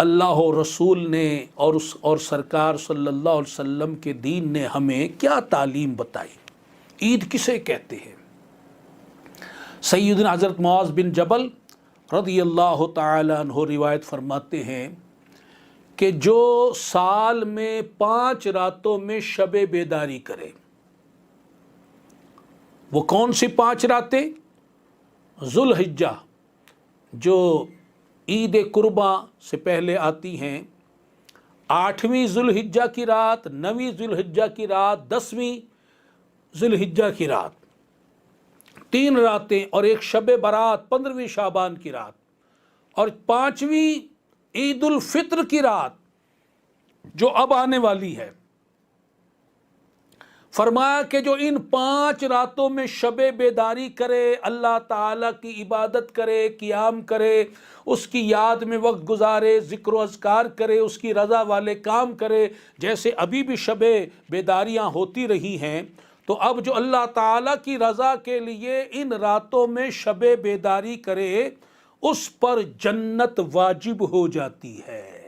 اللہ و رسول نے اور سرکار صلی اللہ علیہ وسلم کے دین نے ہمیں کیا تعلیم بتائی، عید کسے کہتے ہیں۔ سیدنا حضرت معاذ بن جبل رضی اللہ تعالی عنہ روایت فرماتے ہیں کہ جو سال میں 5 راتوں میں شب بیداری کرے، وہ کون سی 5 راتیں؟ ذوالحجہ جو عید قرباں سے پہلے آتی ہیں، 8ویں ذوالحجہ کی رات، 9ویں ذوالحجہ کی رات، 10ویں ذوالحجہ کی رات، 3 راتیں، اور ایک شب برات 15ویں شعبان کی رات، اور 5ویں عید الفطر کی رات جو اب آنے والی ہے۔ فرمایا کہ جو ان 5 راتوں میں شب بیداری کرے، اللہ تعالیٰ کی عبادت کرے، قیام کرے، اس کی یاد میں وقت گزارے، ذکر و اذکار کرے، اس کی رضا والے کام کرے، جیسے ابھی بھی شب بیداریاں ہوتی رہی ہیں، تو اب جو اللہ تعالیٰ کی رضا کے لیے ان راتوں میں شب بیداری کرے، اس پر جنت واجب ہو جاتی ہے۔